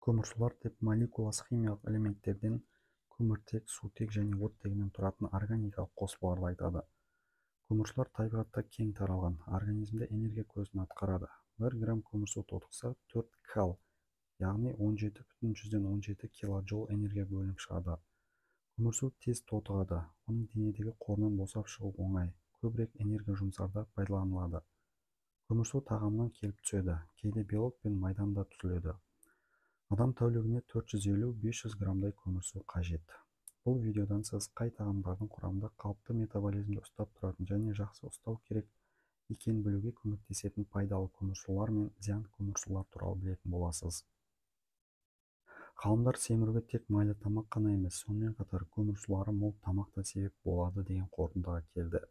Көмірсулар тек молекуласы химиялық элементтерден көміртек, сутек және оттегінен тұратын органикалық қосылуларды айтады. Көмірсулар табиғатта кең таралған, организмде энергия көзін атқарады. 1 грамм көмірсу тотықса 4 кал, яғни 17,17 килоджоул энергия бөлініп шығады. Көмірсу тез тотығады, оның денедегі қорынан босап шығу оңай, көбірек энергия жұмсарда пайдаланылады. Көмірсу тағамнан келіп түседі, кейде белок пен майдан да түзіледі. Адам тәулігіне 450-500 граммдай көмірсу қажет. Бұл видеодан сіз қай тағамдардың құрамында қалыпты метаболизмді ұстап тұратын және жақсы ұстау керек екенін білуге көмектесетін пайдалы көмірсулар мен зиян көмірсулар туралы білетін боласыз. Ғалымдар семіруге тек майлы тамақ қана емес, сонымен қатар көмірсулары мол тамақ та себеп болады деген қорытындыға келді.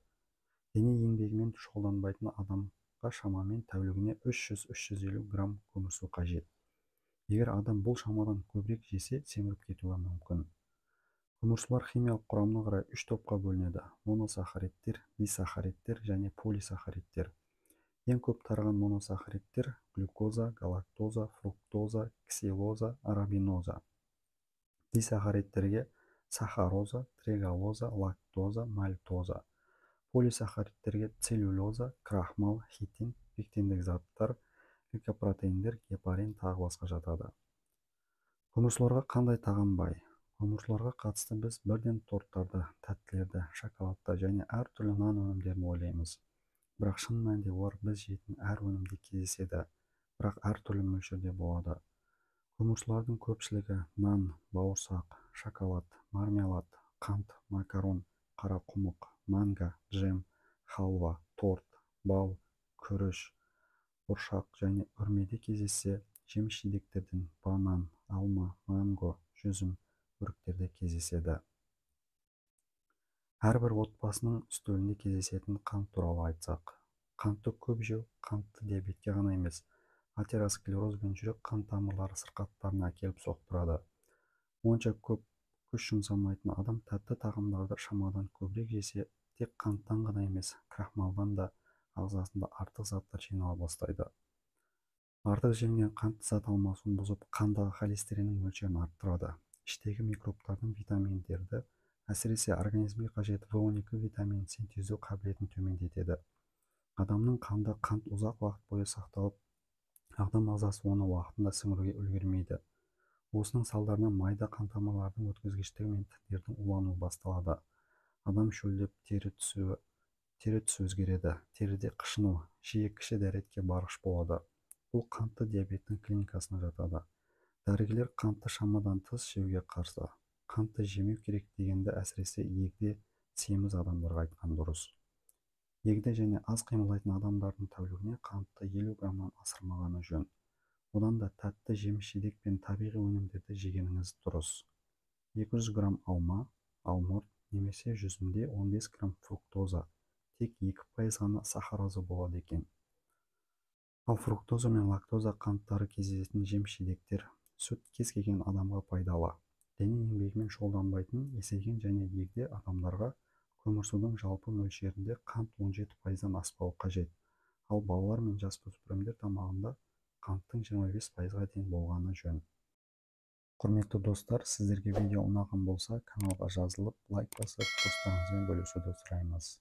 Дене еңбегімен шұғылданбайтын адамға шамамен тәулігіне 300-350 грамм көмірсу қажет. Егер адам бұл шамадан көбірек жесе, семіріп кетуі мүмкін. Көмірсулар химиялық құрамына қарай 3 топқа бөлінеді: моносахаридтер, дисахаридтер және полисахаридтер. Ең көп тараған моносахаридтер глюкоза, галактоза, фруктоза, ксилоза, арабиноза. Дисахаридтерге сахароза, трегалоза, лактоза, мальтоза. Полисахаридтерге целлюлоза, крахмал, хитин, пектиндік заттар, гликопротеиндер, гепарин тағы басқа жатады. Көмірсуларға қандай тағам бай? Көмірсуларға қатысты біз бірден торттарды, тәттілерді, шоколадты және әртүрлі нан өнімдерін ойлаймыз. Бірақ шын мәнінде олар біз жейтін әр өнімде кездеседі, бірақ әртүрлі мөлшерде болады. Көмірсулардың көпшілігі нан, бауырсақ, шоколад, мармелад, қант, макарон, қара құмық, манго, джем, халва, торт, бал, күріш, бұршақ және үрмеде кездессе, жеміс-жидектерден банан, алма, манго, жүзім, өріктерде кездеседі. Әрбір отбасының үстелінде кездесетін қант туралы айтсақ, қантты көп жеу қантты диабетке ғана емес, атеросклероз бен жүрек қан тамырлары сырқаттарына әкеліп соқтырады. Онша көп күш жұмсамайтын адам тәтті тағамдарды шамадан көбірек жесе, тек қанттан ғана емес, крахмалдан да ағзасында артық заттар жинала бастайды. Артық жемеген қант зат алмасуын бұзып, қандағы холестериннің мөлшерін арттырады. Іштегі микробтардың витаминдерді, әсіресе организмге қажет В12 витаминін синтездеу қабілетін төмендетеді. Адамның қанды қант ұзақ уақыт бойы сақталып, адам ағзасы оны уақытында сіңіруге үлгермейді. Осының салдарынан майда қан тамырлардың өткізгіштігі мен тіндердің улануы басталады. Адам шөлдеп, тері түсі өзгереді, теріде қышыну, жиі кіші дәретке барғыш болады. Бұл қантты диабеттің клиникасына жатады. Дәрігерлер қантты шамадан тыс жеуге қарсы. Қантты жемеу керек дегенді әсіресе егде семіз адамдарға айтқан дұрыс. Егде және аз қимылдайтын адамдардың тәулігіне қантты 50 граммнан асырмағаны жөн. Одан да тәтті жеміс-жидек пен табиғи өнімдерді жегеніңіз дұрыс. 200 грамм алма, алмұрт немесе жүзімде 15 грамм фруктоза, тек 2% ғана сахароза болады екен. Ал фруктоза мен лактоза қанттары кездесетін жеміс-жидектер, сүт кез келген адамға пайдалы. Дене еңбегімен шұғылданбайтын, есейген және егде адамдарға көмірсудың жалпы мөлшерінде қант 17%-дан аспауы қажет. Ал балалар мен жасөспірімдер тамағында қанттың 25%-ға дейін болғаны жөн. Құрметті достар, сіздерге видео ұнаған болса, каналға жазылып, лайк басып, достарыңызбен бөлісуді сұраймыз.